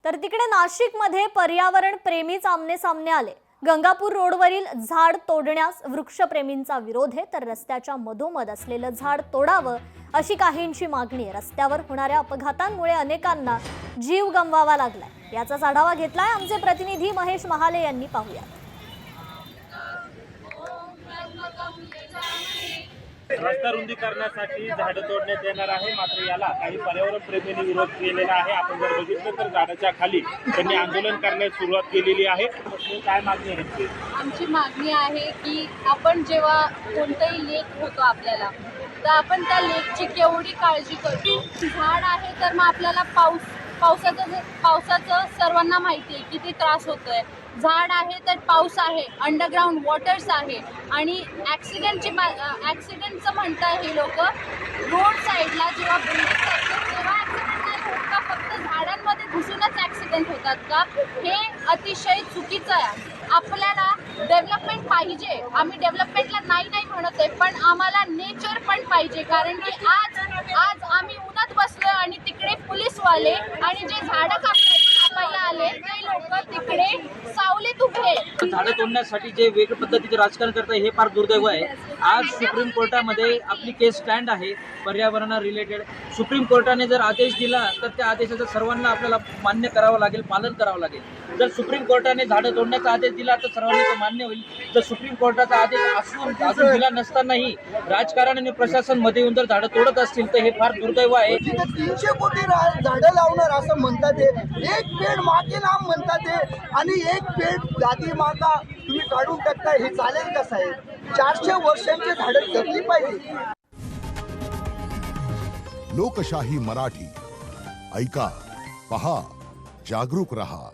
तर तिकडे नाशिकमध्ये पर्यावरण प्रेमीच आमने सामने आले। गंगापूर रोडवरील झाड तोडण्यास वृक्षप्रेमींचा विरोध आहे, तर रस्त्याच्या मधोमध असलेलं झाड तोडावं अशी काहींची मागणी आहे। रस्त्यावर होणाऱ्या अपघातांमुळे अनेकांना जीव गमवावा लागलाय। याचाच आढावा घेतलाय आमचे प्रतिनिधी महेश महाले यांनी। पाहूया। रस्ता रुंदी करण्यासाठी झाडं तोडण्यात येणार आहे, मात्र याला काही पर्यावरण प्रेमींनी विरोध केलेला आहे। आपण जर बघितलं तर झाडाच्या खाली त्यांनी आंदोलन करण्यास सुरुवात केलेली आहे। काय मागणी आहे? आमची मागणी आहे की आपण जेव्हा कोणताही लेक होतो आपल्याला, तर आपण त्या लेकची केवढी काळजी करतो। झाड आहे तर मग आपल्याला पावसाचं सर्वांना माहिती आहे किती त्रास होतोय। झाड आहे तर पाऊस आहे, अंडरग्राऊंड वॉटर्स आहे आणि ॲक्सिडेंटचं म्हणताय हे लोक। रोड साईडला जेव्हा बिल्डिंग असतात तेव्हा ॲक्सिडेंट नाही होत का? फक्त झाडांमध्ये घुसूनच ॲक्सिडेंट होतात का? हे अतिशय चुकीचं आहे। आपल्याला डेव्हलपमेंट पाहिजे, आम्ही डेव्हलपमेंटला नाही म्हणत आहे, पण आम्हाला नेचर पण पाहिजे। कारण की आज आम्ही उन्हात बसलो आणि तिकडे पोलीसवाले आणि जे झाडं कापायला आले ते लोक तिकडे सावलीत उभे। झाडं तोडण्यासाठी जे वेगळ्या पद्धतीचे राजकारण करत आहे हे फार दुर्दैव आहे। आज सुप्रीम कोर्टामध्ये आपली केस स्टँड आहे पर्यावरणा रिलेटेड। सुप्रीम कोर्टाने जर आदेश दिला तर त्या आदेशाचं सर्वांना आपल्याला मान्य करावं लागेल, पालन करावं लागेल। जर सुप्रीम कोर्टाने झाडं तोडण्याचा आदेश दिला तर सर्वांनी तो मान्य होईल। जर सुप्रीम कोर्टाचा आदेश अजून दिला नसतानाही राजकारण आणि प्रशासन मध्ये येऊन जर झाडं तोडत असतील तर हे फार दुर्दैव आहे। 300 कोटी झाडं लावणार असं म्हणतात ते, एक पेड मागे नाम म्हणतात ते, आणि एक पेड दादी माता तुम्ही काढून टाकता, हे चालेल का साहेब? 400 वर्षांची झाडं जगली पाहिजे। लोकशाही मराठी ऐका, पहा, जागरूक रहा।